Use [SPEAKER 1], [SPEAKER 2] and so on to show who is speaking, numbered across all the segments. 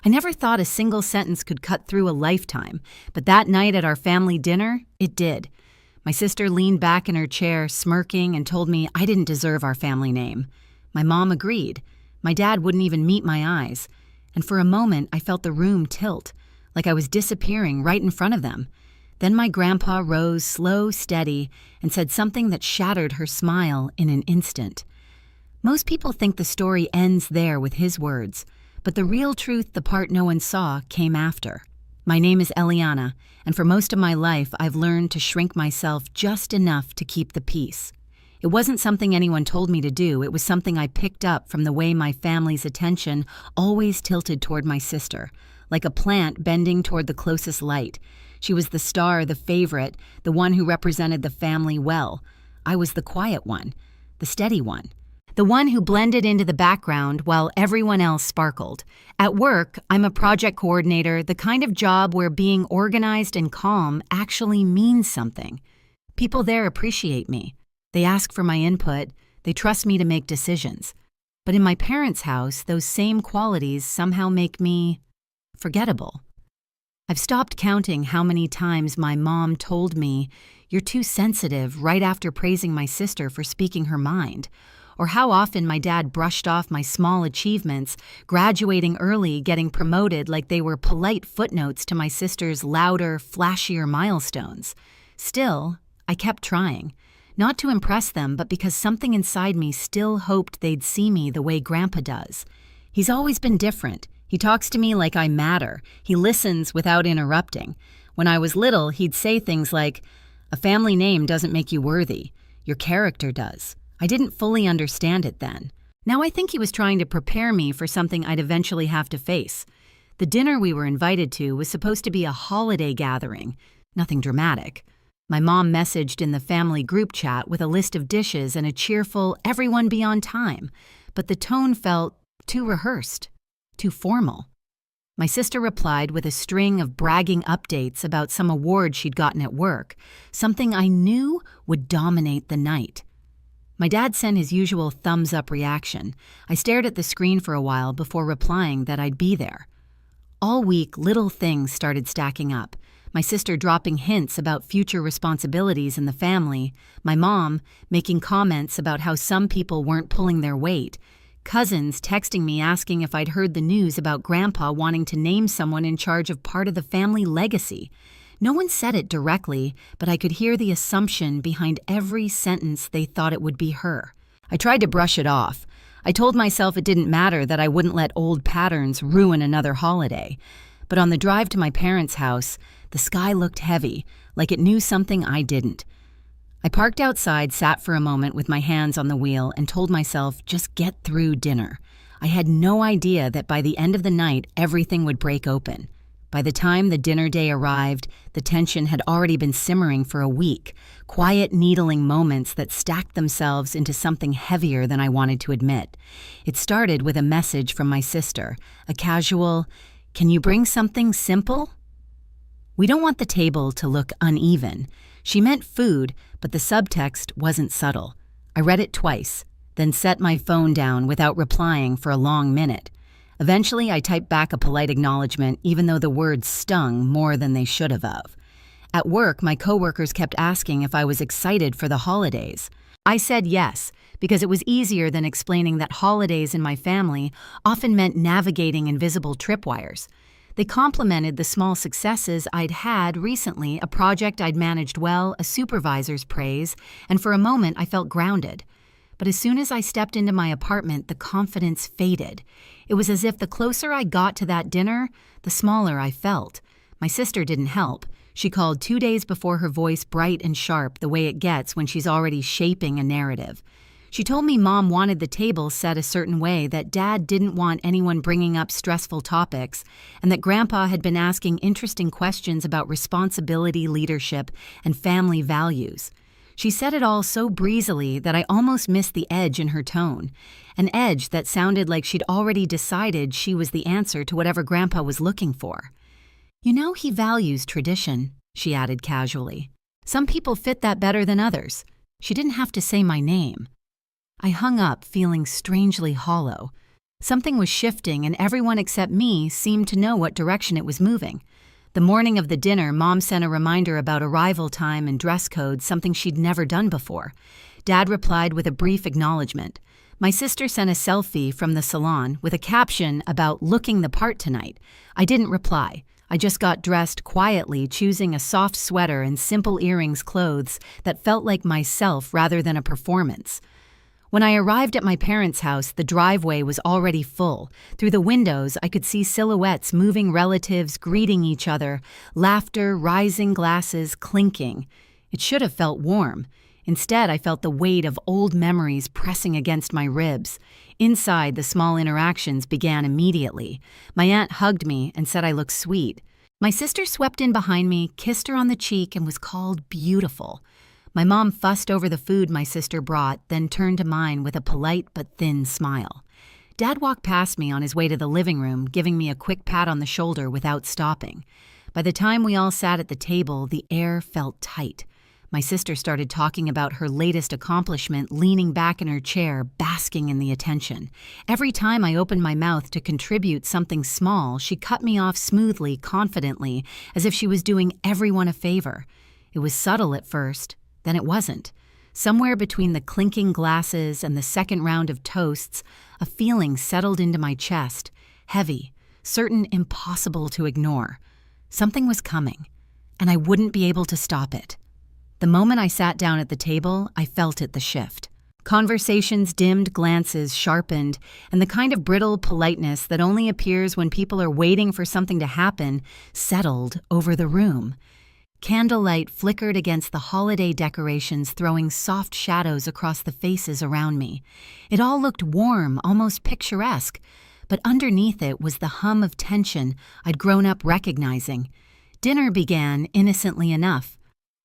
[SPEAKER 1] I never thought a single sentence could cut through a lifetime, but that night at our family dinner, it did. My sister leaned back in her chair, smirking, and told me I didn't deserve our family name. My mom agreed. My dad wouldn't even meet my eyes. And for a moment, I felt the room tilt, like I was disappearing right in front of them. Then my grandpa rose slow, steady, and said something that shattered her smile in an instant. Most people think the story ends there with his words, but the real truth, the part no one saw, came after. My name is Eliana, and for most of my life I've learned to shrink myself just enough to keep the peace. It wasn't something anyone told me to do, it was something I picked up from the way my family's attention always tilted toward my sister, like a plant bending toward the closest light. She was the star, the favorite, the one who represented the family well. I was the quiet one, the steady one. The one who blended into the background while everyone else sparkled. At work, I'm a project coordinator, the kind of job where being organized and calm actually means something. People there appreciate me. They ask for my input. They trust me to make decisions. But in my parents' house, those same qualities somehow make me forgettable. I've stopped counting how many times my mom told me, "You're too sensitive," right after praising my sister for speaking her mind. Or how often my dad brushed off my small achievements, graduating early, getting promoted like they were polite footnotes to my sister's louder, flashier milestones. Still, I kept trying. Not to impress them, but because something inside me still hoped they'd see me the way Grandpa does. He's always been different. He talks to me like I matter. He listens without interrupting. When I was little, he'd say things like, "A family name doesn't make you worthy. Your character does." I didn't fully understand it then. Now I think he was trying to prepare me for something I'd eventually have to face. The dinner we were invited to was supposed to be a holiday gathering, nothing dramatic. My mom messaged in the family group chat with a list of dishes and a cheerful, "Everyone be on time," but the tone felt too rehearsed, too formal. My sister replied with a string of bragging updates about some award she'd gotten at work, something I knew would dominate the night. My dad sent his usual thumbs-up reaction. I stared at the screen for a while before replying that I'd be there. All week, little things started stacking up. My sister dropping hints about future responsibilities in the family, my mom making comments about how some people weren't pulling their weight, cousins texting me asking if I'd heard the news about Grandpa wanting to name someone in charge of part of the family legacy. No one said it directly, but I could hear the assumption behind every sentence they thought it would be her. I tried to brush it off. I told myself it didn't matter, that I wouldn't let old patterns ruin another holiday. But on the drive to my parents' house, the sky looked heavy, like it knew something I didn't. I parked outside, sat for a moment with my hands on the wheel, and told myself, just get through dinner. I had no idea that by the end of the night, everything would break open. By the time the dinner day arrived, the tension had already been simmering for a week, quiet needling moments that stacked themselves into something heavier than I wanted to admit. It started with a message from my sister, a casual, "Can you bring something simple?" We don't want the table to look uneven. She meant food, but the subtext wasn't subtle. I read it twice, then set my phone down without replying for a long minute. Eventually, I typed back a polite acknowledgement, even though the words stung more than they should have. At work, my coworkers kept asking if I was excited for the holidays. I said yes, because it was easier than explaining that holidays in my family often meant navigating invisible tripwires. They complimented the small successes I'd had recently, a project I'd managed well, a supervisor's praise, and for a moment I felt grounded. But as soon as I stepped into my apartment, the confidence faded. It was as if the closer I got to that dinner, the smaller I felt. My sister didn't help. She called 2 days before, her voice bright and sharp, the way it gets when she's already shaping a narrative. She told me Mom wanted the table set a certain way, that Dad didn't want anyone bringing up stressful topics, and that Grandpa had been asking interesting questions about responsibility, leadership, and family values. She said it all so breezily that I almost missed the edge in her tone, an edge that sounded like she'd already decided she was the answer to whatever Grandpa was looking for. "You know, he values tradition," she added casually. "Some people fit that better than others." She didn't have to say my name. I hung up feeling strangely hollow. Something was shifting, and everyone except me seemed to know what direction it was moving. The morning of the dinner, Mom sent a reminder about arrival time and dress code, something she'd never done before. Dad replied with a brief acknowledgement. My sister sent a selfie from the salon with a caption about looking the part tonight. I didn't reply. I just got dressed quietly, choosing a soft sweater and simple earrings clothes that felt like myself rather than a performance. When I arrived at my parents' house, the driveway was already full. Through the windows, I could see silhouettes, moving relatives, greeting each other, laughter, rising glasses, clinking. It should have felt warm. Instead, I felt the weight of old memories pressing against my ribs. Inside, the small interactions began immediately. My aunt hugged me and said I looked sweet. My sister swept in behind me, kissed her on the cheek, and was called beautiful. My mom fussed over the food my sister brought, then turned to mine with a polite but thin smile. Dad walked past me on his way to the living room, giving me a quick pat on the shoulder without stopping. By the time we all sat at the table, the air felt tight. My sister started talking about her latest accomplishment, leaning back in her chair, basking in the attention. Every time I opened my mouth to contribute something small, she cut me off smoothly, confidently, as if she was doing everyone a favor. It was subtle at first, then it wasn't. Somewhere between the clinking glasses and the second round of toasts, a feeling settled into my chest, heavy, certain impossible to ignore. Something was coming, and I wouldn't be able to stop it. The moment I sat down at the table, I felt it, the shift. Conversations dimmed, glances sharpened, and the kind of brittle politeness that only appears when people are waiting for something to happen settled over the room. Candlelight flickered against the holiday decorations, throwing soft shadows across the faces around me. It all looked warm, almost picturesque, but underneath it was the hum of tension I'd grown up recognizing. Dinner began innocently enough.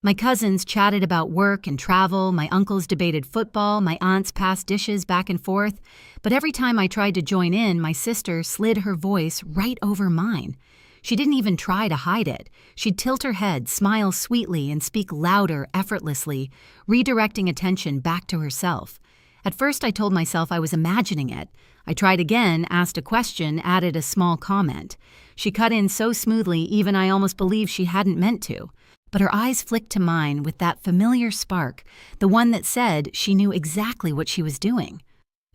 [SPEAKER 1] My cousins chatted about work and travel, my uncles debated football, my aunts passed dishes back and forth, but every time I tried to join in, my sister slid her voice right over mine. She didn't even try to hide it. She'd tilt her head, smile sweetly, and speak louder, effortlessly, redirecting attention back to herself. At first, I told myself I was imagining it. I tried again, asked a question, added a small comment. She cut in so smoothly, even I almost believed she hadn't meant to. But her eyes flicked to mine with that familiar spark, the one that said she knew exactly what she was doing.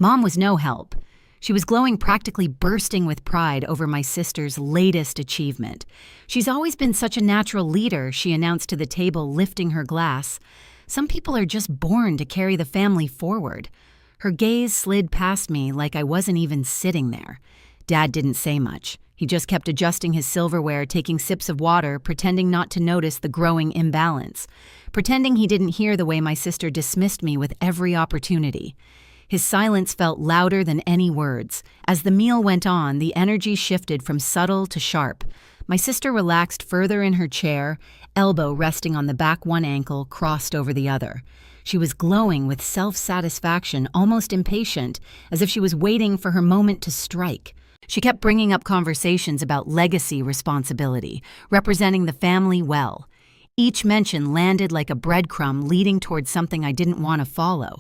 [SPEAKER 1] Mom was no help. She was glowing, practically bursting with pride over my sister's latest achievement. She's always been such a natural leader, she announced to the table, lifting her glass. Some people are just born to carry the family forward. Her gaze slid past me like I wasn't even sitting there. Dad didn't say much. He just kept adjusting his silverware, taking sips of water, pretending not to notice the growing imbalance, pretending he didn't hear the way my sister dismissed me with every opportunity. His silence felt louder than any words. As the meal went on, the energy shifted from subtle to sharp. My sister relaxed further in her chair, elbow resting on the back one ankle, crossed over the other. She was glowing with self-satisfaction, almost impatient, as if she was waiting for her moment to strike. She kept bringing up conversations about legacy responsibility, representing the family well. Each mention landed like a breadcrumb leading towards something I didn't want to follow.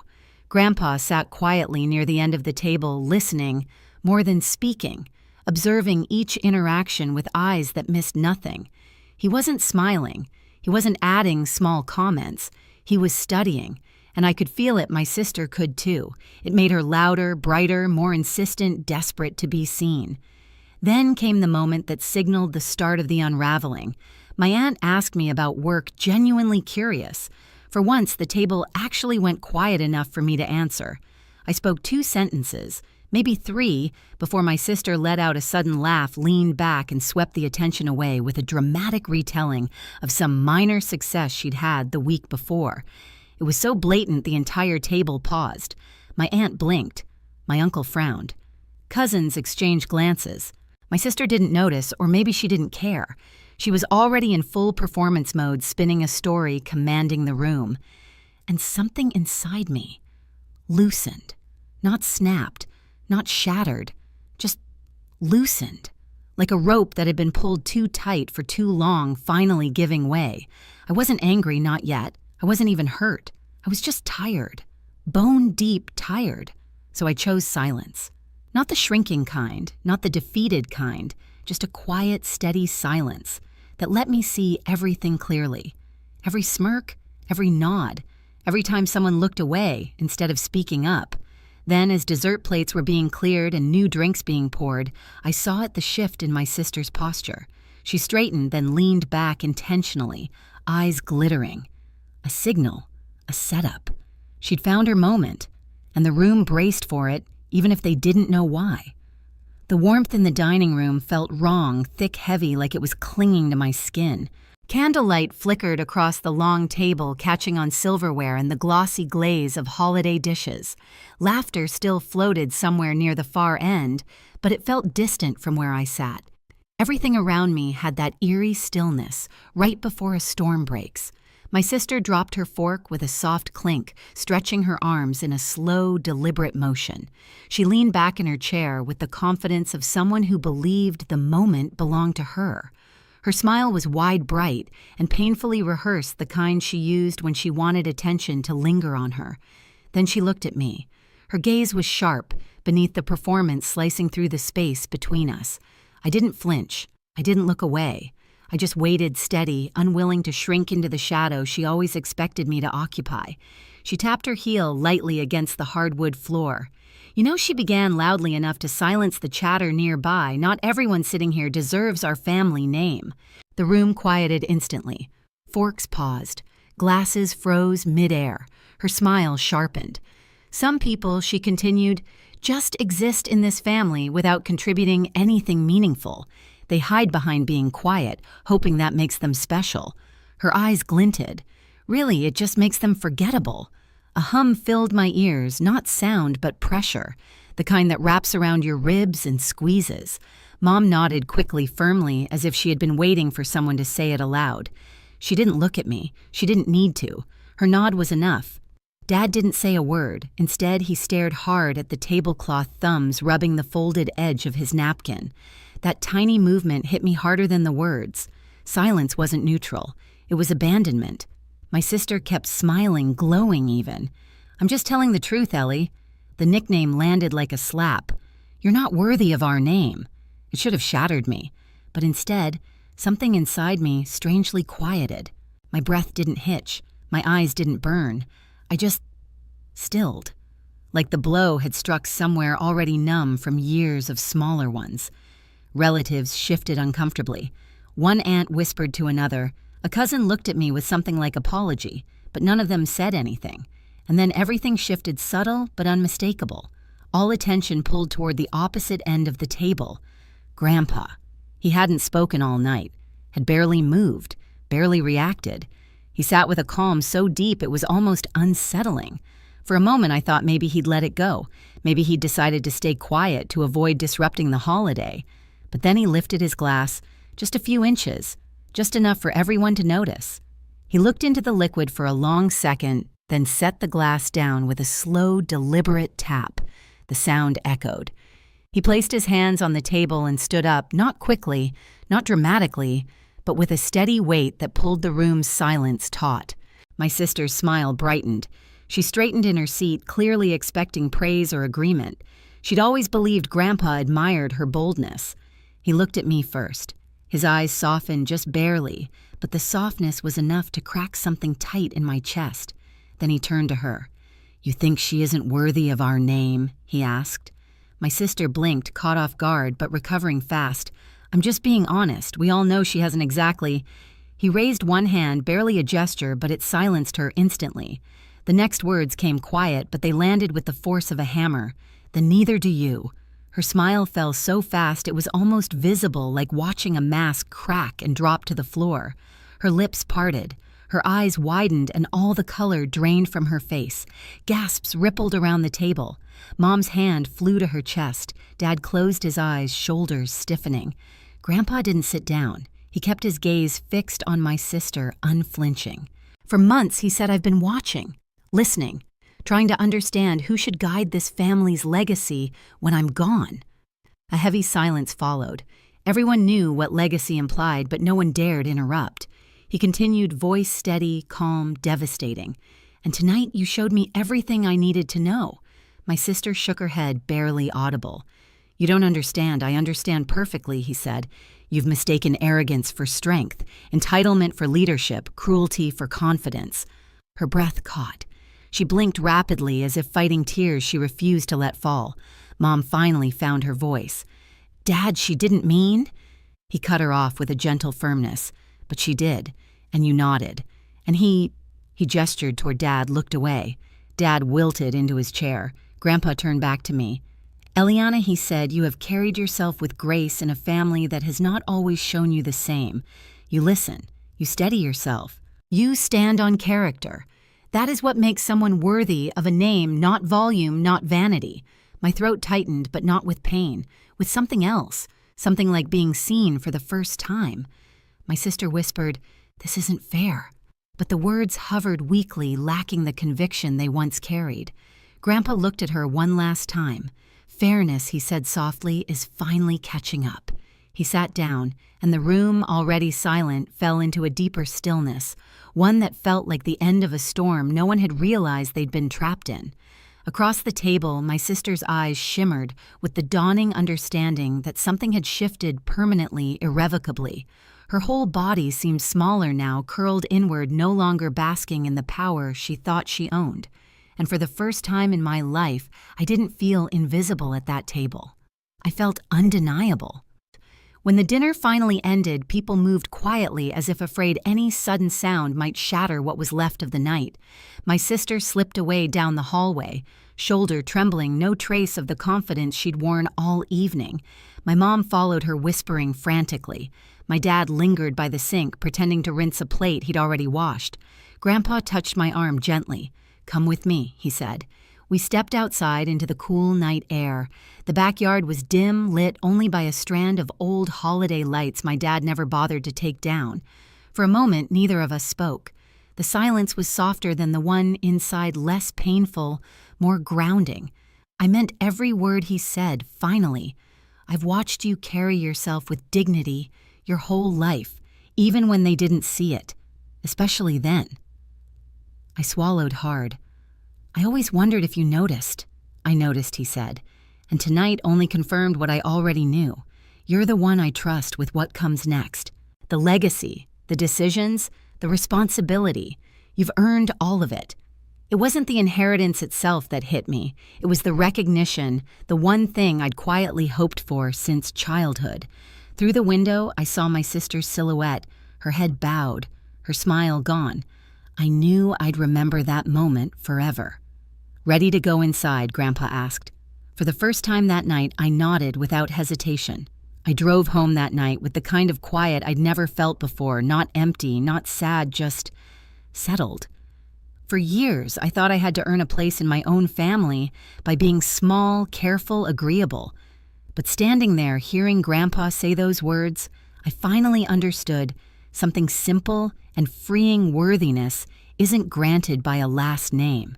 [SPEAKER 1] Grandpa sat quietly near the end of the table, listening, more than speaking, observing each interaction with eyes that missed nothing. He wasn't smiling. He wasn't adding small comments. He was studying, and I could feel it. My sister could too. It made her louder, brighter, more insistent, desperate to be seen. Then came the moment that signaled the start of the unraveling. My aunt asked me about work, genuinely curious. For once, the table actually went quiet enough for me to answer. I spoke 2 sentences, maybe 3, before my sister let out a sudden laugh, leaned back, and swept the attention away with a dramatic retelling of some minor success she'd had the week before. It was so blatant the entire table paused. My aunt blinked. My uncle frowned. Cousins exchanged glances. My sister didn't notice, or maybe she didn't care. She was already in full performance mode, spinning a story, commanding the room. And something inside me loosened. Not snapped, not shattered, just loosened. Like a rope that had been pulled too tight for too long, finally giving way. I wasn't angry, not yet. I wasn't even hurt. I was just tired. Bone deep tired. So I chose silence. Not the shrinking kind, not the defeated kind, just a quiet, steady silence that let me see everything clearly. Every smirk, every nod, every time someone looked away instead of speaking up. Then, as dessert plates were being cleared and new drinks being poured, I saw the shift in my sister's posture. She straightened, then leaned back intentionally, eyes glittering. A signal, a setup. She'd found her moment, and the room braced for it, even if they didn't know why. The warmth in the dining room felt wrong, thick, heavy, like it was clinging to my skin. Candlelight flickered across the long table, catching on silverware and the glossy glaze of holiday dishes. Laughter still floated somewhere near the far end, but it felt distant from where I sat. Everything around me had that eerie stillness, right before a storm breaks. My sister dropped her fork with a soft clink, stretching her arms in a slow, deliberate motion. She leaned back in her chair with the confidence of someone who believed the moment belonged to her. Her smile was wide, bright, and painfully rehearsed, the kind she used when she wanted attention to linger on her. Then she looked at me. Her gaze was sharp, beneath the performance slicing through the space between us. I didn't flinch. I didn't look away. I just waited steady, unwilling to shrink into the shadow she always expected me to occupy. She tapped her heel lightly against the hardwood floor. You know, she began loudly enough to silence the chatter nearby. Not everyone sitting here deserves our family name. The room quieted instantly. Forks paused. Glasses froze midair. Her smile sharpened. Some people, she continued, just exist in this family without contributing anything meaningful. They hide behind being quiet, hoping that makes them special. Her eyes glinted. Really, it just makes them forgettable. A hum filled my ears, not sound but pressure, the kind that wraps around your ribs and squeezes. Mom nodded quickly, firmly, as if she had been waiting for someone to say it aloud. She didn't look at me. She didn't need to. Her nod was enough. Dad didn't say a word. Instead, he stared hard at the tablecloth thumbs rubbing the folded edge of his napkin. That tiny movement hit me harder than the words. Silence wasn't neutral. It was abandonment. My sister kept smiling, glowing even. I'm just telling the truth, Ellie. The nickname landed like a slap. You're not worthy of our name. It should have shattered me. But instead, something inside me strangely quieted. My breath didn't hitch. My eyes didn't burn. I just stilled. Like the blow had struck somewhere already numb from years of smaller ones. Relatives shifted uncomfortably. One aunt whispered to another. A cousin looked at me with something like apology, but none of them said anything. And then everything shifted, subtle but unmistakable. All attention pulled toward the opposite end of the table. Grandpa. He hadn't spoken all night, had barely moved, barely reacted. He sat with a calm so deep it was almost unsettling. For a moment I thought maybe he'd let it go. Maybe he'd decided to stay quiet to avoid disrupting the holiday. But then he lifted his glass, just a few inches, just enough for everyone to notice. He looked into the liquid for a long second, then set the glass down with a slow, deliberate tap. The sound echoed. He placed his hands on the table and stood up, not quickly, not dramatically, but with a steady weight that pulled the room's silence taut. My sister's smile brightened. She straightened in her seat, clearly expecting praise or agreement. She'd always believed Grandpa admired her boldness. He looked at me first. His eyes softened just barely, but the softness was enough to crack something tight in my chest. Then he turned to her. "You think she isn't worthy of our name?" he asked. My sister blinked, caught off guard, but recovering fast. "I'm just being honest. We all know she hasn't exactly—" He raised one hand, barely a gesture, but it silenced her instantly. The next words came quiet, but they landed with the force of a hammer. "Then neither do you." Her smile fell so fast it was almost visible, like watching a mask crack and drop to the floor. Her lips parted. Her eyes widened and all the color drained from her face. Gasps rippled around the table. Mom's hand flew to her chest. Dad closed his eyes, shoulders stiffening. Grandpa didn't sit down. He kept his gaze fixed on my sister, unflinching. For months, he said, I've been watching, listening, trying to understand who should guide this family's legacy when I'm gone. A heavy silence followed. Everyone knew what legacy implied, but no one dared interrupt. He continued, voice steady, calm, devastating. And tonight you showed me everything I needed to know. My sister shook her head, barely audible. "You don't understand. I understand perfectly," he said. "You've mistaken arrogance for strength, entitlement for leadership, cruelty for confidence." Her breath caught. She blinked rapidly as if fighting tears she refused to let fall. Mom finally found her voice. "Dad, she didn't mean—" He cut her off with a gentle firmness. "But she did, and you nodded." And he gestured toward Dad, looked away. Dad wilted into his chair. Grandpa turned back to me. "Eliana," he said, "you have carried yourself with grace in a family that has not always shown you the same. You listen. You steady yourself. You stand on character. That is what makes someone worthy of a name, not volume, not vanity." My throat tightened, but not with pain, with something else, something like being seen for the first time. My sister whispered, "This isn't fair." But the words hovered weakly, lacking the conviction they once carried. Grandpa looked at her one last time. "Fairness," he said softly, "is finally catching up." He sat down, and the room, already silent, fell into a deeper stillness, one that felt like the end of a storm no one had realized they'd been trapped in. Across the table, my sister's eyes shimmered with the dawning understanding that something had shifted permanently, irrevocably. Her whole body seemed smaller now, curled inward, no longer basking in the power she thought she owned. And for the first time in my life, I didn't feel invisible at that table. I felt undeniable. When the dinner finally ended, people moved quietly as if afraid any sudden sound might shatter what was left of the night. My sister slipped away down the hallway, shoulder trembling, no trace of the confidence she'd worn all evening. My mom followed her, whispering frantically. My dad lingered by the sink, pretending to rinse a plate he'd already washed. Grandpa touched my arm gently. "Come with me," he said. We stepped outside into the cool night air. The backyard was dim, lit only by a strand of old holiday lights my dad never bothered to take down. For a moment, neither of us spoke. The silence was softer than the one inside, less painful, more grounding. I meant every word he said, finally. "I've watched you carry yourself with dignity your whole life, even when they didn't see it, especially then." I swallowed hard. "I always wondered if you noticed." "I noticed," he said, "and tonight only confirmed what I already knew. You're the one I trust with what comes next. The legacy, the decisions, the responsibility. You've earned all of it." It wasn't the inheritance itself that hit me. It was the recognition, the one thing I'd quietly hoped for since childhood. Through the window, I saw my sister's silhouette, her head bowed, her smile gone. I knew I'd remember that moment forever. "Ready to go inside?" Grandpa asked. For the first time that night, I nodded without hesitation. I drove home that night with the kind of quiet I'd never felt before, not empty, not sad, just settled. For years, I thought I had to earn a place in my own family by being small, careful, agreeable. But standing there, hearing Grandpa say those words, I finally understood something simple and freeing. Worthiness isn't granted by a last name.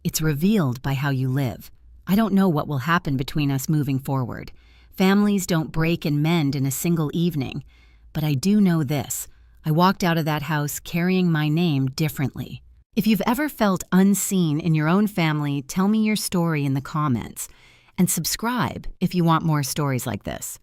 [SPEAKER 1] It's revealed by how you live. I don't know what will happen between us moving forward. Families don't break and mend in a single evening. But I do know this. I walked out of that house carrying my name differently. If you've ever felt unseen in your own family, tell me your story in the comments. And subscribe if you want more stories like this.